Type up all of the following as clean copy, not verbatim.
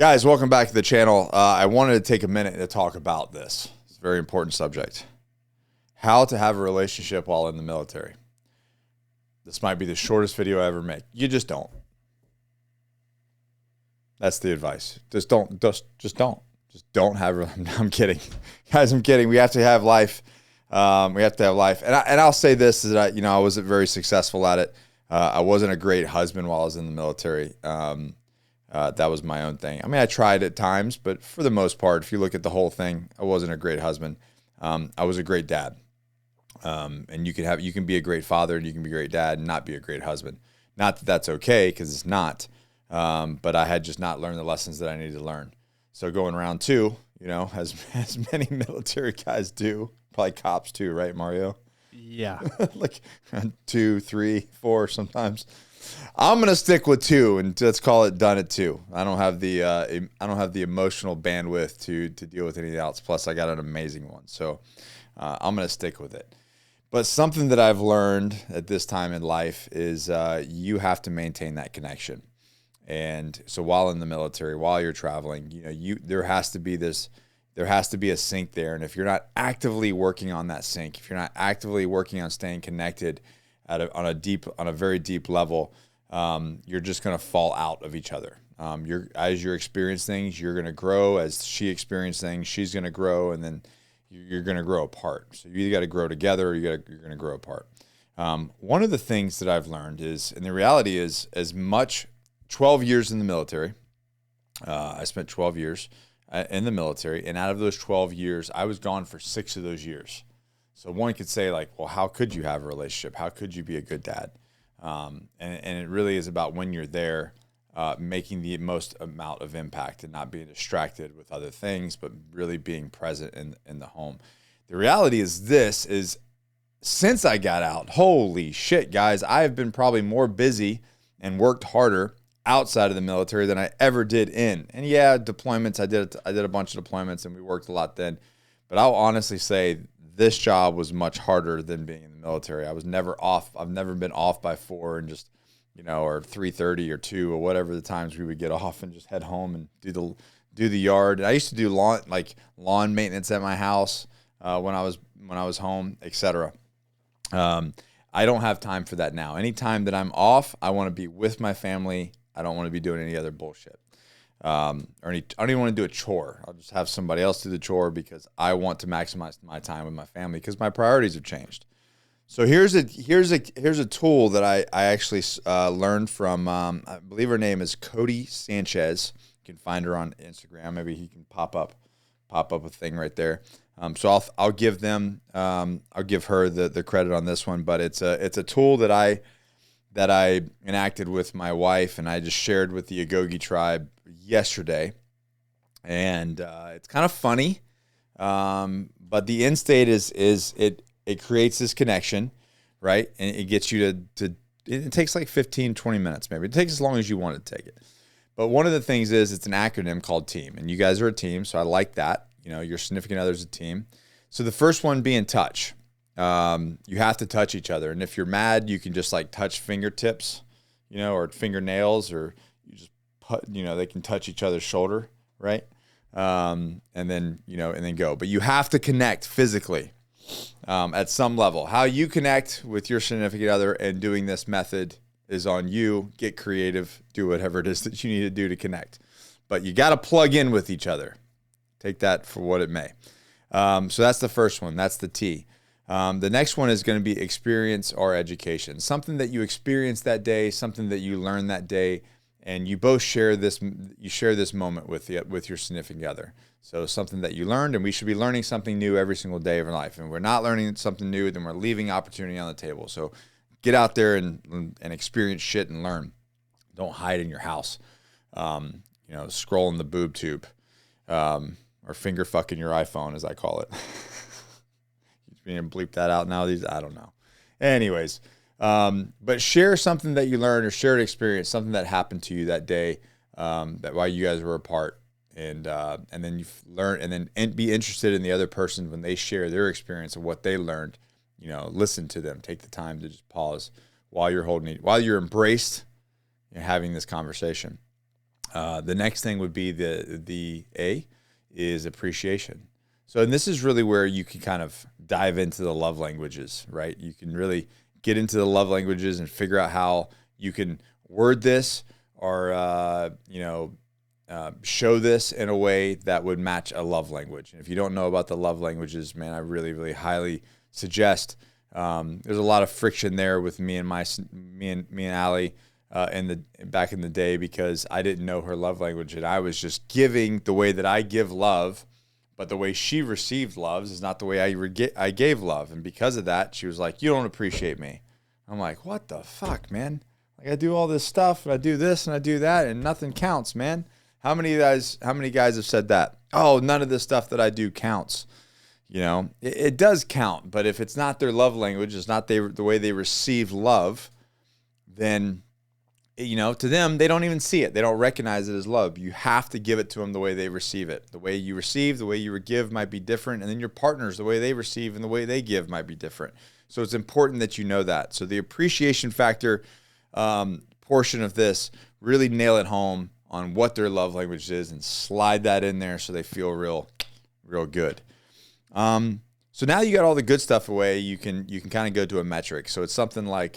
Guys, welcome back to the channel. I wanted to take a minute to talk about this. It's a very important subject. How to have a relationship while in the military. This might be the shortest video I ever make. You just don't. That's the advice. Just don't. Just don't. Just don't have. I'm kidding, guys. I'm kidding. We have to have life. We have to have life. And I'll say this is that I wasn't very successful at it. I wasn't a great husband while I was in the military. That was my own thing. I mean, I tried at times, but for the most part, if you look at the whole thing, I wasn't a great husband. I was a great dad. And you can be a great father and you can be a great dad and not be a great husband. Not that that's okay, because it's not. But I had just not learned the lessons that I needed to learn. So going round two, as many military guys do, probably cops too, right, Mario? Yeah. Like 2, 3, 4 sometimes. I'm gonna stick with 2 and let's call it done at 2. I don't have the emotional bandwidth to deal with anything else. Plus, I got an amazing one, so I'm gonna stick with it. But something that I've learned at this time in life is you have to maintain that connection. And so while in the military, while you're traveling, there has to be a sync there. And if you're not actively working on that sync, if you're not actively working on staying connected on a very deep level, you're just going to fall out of each other. As you experience things, you're going to grow. As she experiences things, she's going to grow, and then you're going to grow apart. So you either got to grow together or you're going to grow apart. One of the things that I've learned is, and the reality is, 12 years in the military. I spent 12 years in the military, and out of those 12 years, I was gone for 6 of those years. So one could say, like, well, how could you have a relationship? How could you be a good dad? And it really is about, when you're there, making the most amount of impact and not being distracted with other things, but really being present in the home. The reality is since I got out, holy shit, guys, I have been probably more busy and worked harder outside of the military than I ever did in. And yeah, deployments, I did a bunch of deployments and we worked a lot then. But I'll honestly say this job was much harder than being in the military. I was never off. I've never been off by 4 and just, or 3:30 or 2 or whatever the times we would get off and just head home and do the yard. I used to do lawn maintenance at my house when I was home, etc. I don't have time for that now. Anytime that I'm off, I want to be with my family. I don't want to be doing any other bullshit. I don't even want to do a chore. I'll just have somebody else do the chore because I want to maximize my time with my family because my priorities have changed. So here's a tool that I actually learned from, I believe her name is Cody Sanchez. You can find her on Instagram. Maybe he can pop up a thing right there. So I'll give her the credit on this one, but it's a tool that I enacted with my wife, and I just shared with the Agoge tribe yesterday. And it's kind of funny, but the end state is it creates this connection, right? And it gets you to it takes like 15, 20 minutes maybe. It takes as long as you want to take it. But one of the things is it's an acronym called TEAM, and you guys are a team, so I like that. Your significant other's a team. So the first one being touch. You have to touch each other. And if you're mad, you can just like touch fingertips, or fingernails, or you just they can touch each other's shoulder, right? And then go. But you have to connect physically at some level. How you connect with your significant other and doing this method is on you. Get creative. Do whatever it is that you need to do to connect. But you got to plug in with each other. Take that for what it may. So that's the first one. That's the T. The next one is going to be experience or education. Something that you experienced that day, something that you learned that day, and you both share this. You share this moment with your significant other. So something that you learned, and we should be learning something new every single day of our life. And we're not learning something new, then we're leaving opportunity on the table. So get out there and experience shit and learn. Don't hide in your house. Scroll in the boob tube, or finger fucking your iPhone, as I call it. You can bleep that out now. I don't know. Anyways, but share something that you learned or shared experience, something that happened to you that day, that while you guys were apart, and then you learn, and be interested in the other person when they share their experience of what they learned. Listen to them. Take the time to just pause while you're embraced, having this conversation. The next thing would be the A is appreciation. So, and this is really where you can kind of dive into the love languages, right? You can really get into the love languages and figure out how you can word this or, show this in a way that would match a love language. And if you don't know about the love languages, man, I really, really highly suggest. There's a lot of friction there with me and Allie back in the day because I didn't know her love language and I was just giving the way that I give love, but the way she received love is not the way I gave love. And because of that, she was like, "You don't appreciate me." I'm like, "What the fuck, man? Like I do all this stuff and I do this and I do that and nothing counts, man." How many guys have said that? "Oh, none of this stuff that I do counts." It does count, but if it's not their love language, it's not the way they receive love, then, to them, they don't even see it. They don't recognize it as love. You have to give it to them the way they receive it. The way you receive, the way you give might be different, and then your partners, the way they receive and the way they give might be different. So it's important that you know that. So the appreciation factor portion of this, really nail it home on what their love language is and slide that in there so they feel real good. So now you got all the good stuff away, you can kind of go to a metric. So it's something like,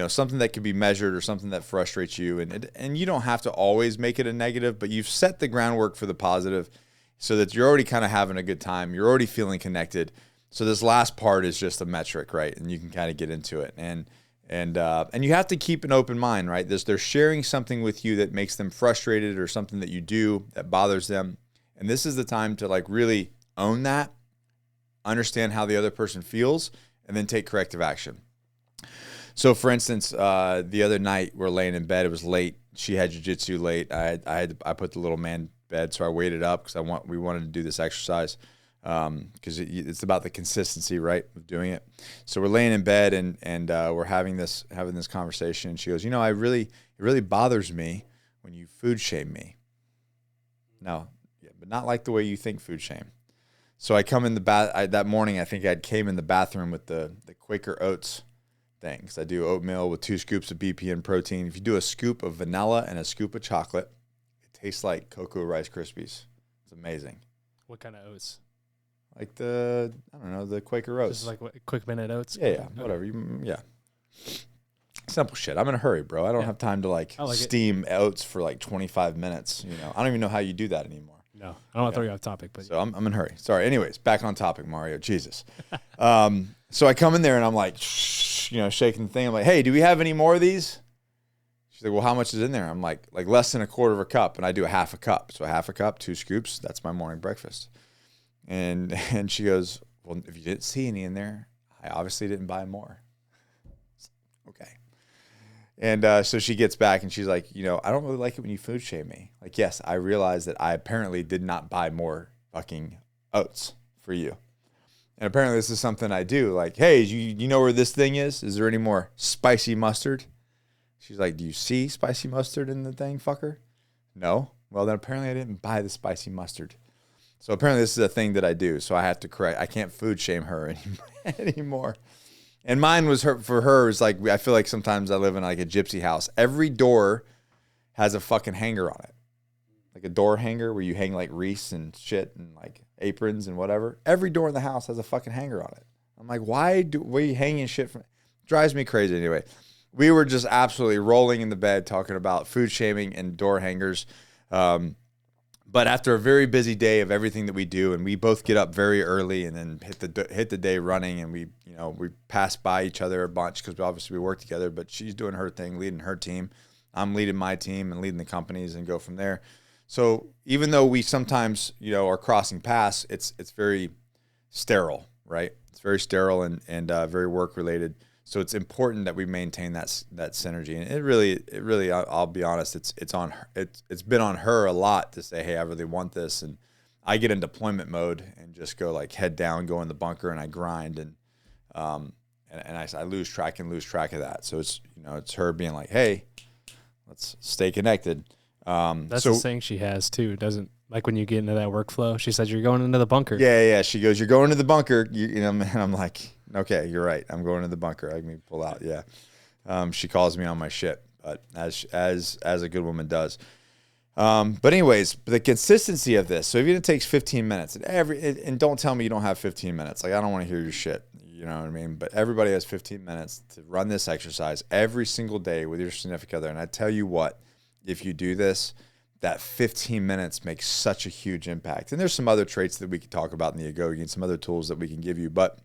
something that can be measured or something that frustrates you. And you don't have to always make it a negative, but you've set the groundwork for the positive so that you're already kind of having a good time. You're already feeling connected. So this last part is just a metric, right? And you can kind of get into it. And you have to keep an open mind, right? They're sharing something with you that makes them frustrated or something that you do that bothers them. And this is the time to like really own that, understand how the other person feels, and then take corrective action. So for instance, the other night we're laying in bed, it was late. She had jiu-jitsu late. I put the little man bed, so I waited up because we wanted to do this exercise. Because it's about the consistency, right, of doing it. So we're laying in bed and we're having this conversation. And she goes, it really bothers me when you food shame me. No, yeah, but not like the way you think food shame. So I come in the that morning. I think I came in the bathroom with the Quaker Oats things. I do oatmeal with 2 scoops of BPN protein. If you do a scoop of vanilla and a scoop of chocolate, it tastes like Cocoa Rice Krispies. It's amazing. What kind of oats? Like the Quaker Oats. Just like Quick Minute Oats? Yeah, whatever. Yeah. Simple shit. I'm in a hurry, bro. I don't have time to steam oats for like 25 minutes. I don't even know how you do that anymore. No, I don't want to throw you off topic. But so I'm in a hurry. Sorry. Anyways, back on topic, Mario. Jesus. So I come in there and I'm like, shaking the thing. I'm like, "Hey, do we have any more of these?" She's like, "Well, how much is in there?" I'm like less than a quarter of a cup. And I do a half a cup. So a half a cup, 2 scoops. That's my morning breakfast. And she goes, "Well, if you didn't see any in there, I obviously didn't buy more." Okay. And so she gets back and she's like, "I don't really like it when you food shame me." Like, yes, I realize that I apparently did not buy more fucking oats for you. And apparently this is something I do. Like, "Hey, you know where this thing is? Is there any more spicy mustard?" She's like, "Do you see spicy mustard in the thing, fucker?" "No." "Well, then apparently I didn't buy the spicy mustard." So apparently this is a thing that I do. So I have to correct. I can't food shame her anymore. And mine was for her is like, I feel like sometimes I live in like a gypsy house. Every door has a fucking hanger on it. Like a door hanger where you hang like wreaths and shit and like aprons and whatever. Every door in the house has a fucking hanger on it. I'm like, why are you hanging shit from? Drives me crazy anyway. We were just absolutely rolling in the bed talking about food shaming and door hangers. But after a very busy day of everything that we do, and we both get up very early and then hit the day running, and we pass by each other a bunch because obviously we work together. But she's doing her thing, leading her team. I'm leading my team and leading the companies, and go from there. So even though we sometimes are crossing paths, it's very sterile, right? It's very sterile and very work related. So it's important that we maintain that synergy. And it really, I'll be honest, it's on her, it's been on her a lot to say, "Hey, I really want this." And I get in deployment mode and just go like head down, go in the bunker, and I grind and I lose track of that. So it's it's her being like, "Hey, let's stay connected." That's the saying she has too, doesn't? Like when you get into that workflow, she says you're going into the bunker. Yeah. She goes, "You're going to the bunker." And I'm like, "Okay, you're right. I'm going to the bunker. I can pull out." Yeah. She calls me on my shit, but as a good woman does. But anyways, the consistency of this. So even it takes 15 minutes, and don't tell me you don't have 15 minutes. Like, I don't want to hear your shit. You know what I mean? But everybody has 15 minutes to run this exercise every single day with your significant other. And I tell you what, if you do this, that 15 minutes makes such a huge impact. And there's some other traits that we could talk about in the Agoge and some other tools that we can give you. But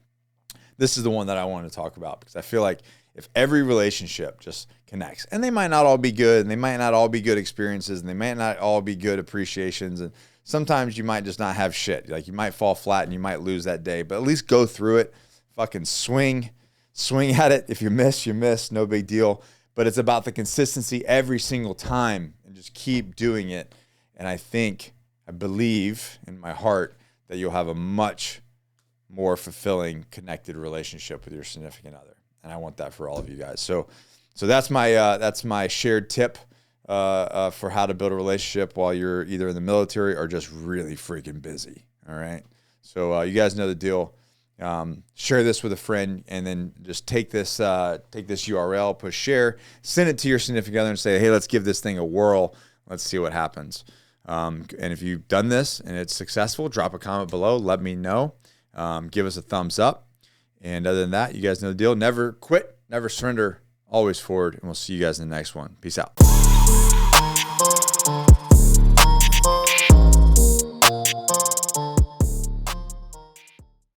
this is the one that I want to talk about, because I feel like if every relationship just connects, and they might not all be good, and they might not all be good experiences, and they might not all be good appreciations, and sometimes you might just not have shit. Like, you might fall flat and you might lose that day, but at least go through it. Fucking swing at it. If you miss, you miss. No big deal. But it's about the consistency every single time, and just keep doing it. And I believe in my heart that you'll have a much more fulfilling, connected relationship with your significant other. And I want that for all of you guys. So that's my shared tip for how to build a relationship while you're either in the military or just really freaking busy. All right. So you guys know the deal. Share this with a friend, and then just take this URL, push share, send it to your significant other, and say, hey, let's give this thing a whirl. Let's see what happens. And if you've done this and it's successful, drop a comment below. Let me know. Give us a thumbs up. And other than that, you guys know the deal. Never quit, never surrender, always forward. And we'll see you guys in the next one. Peace out.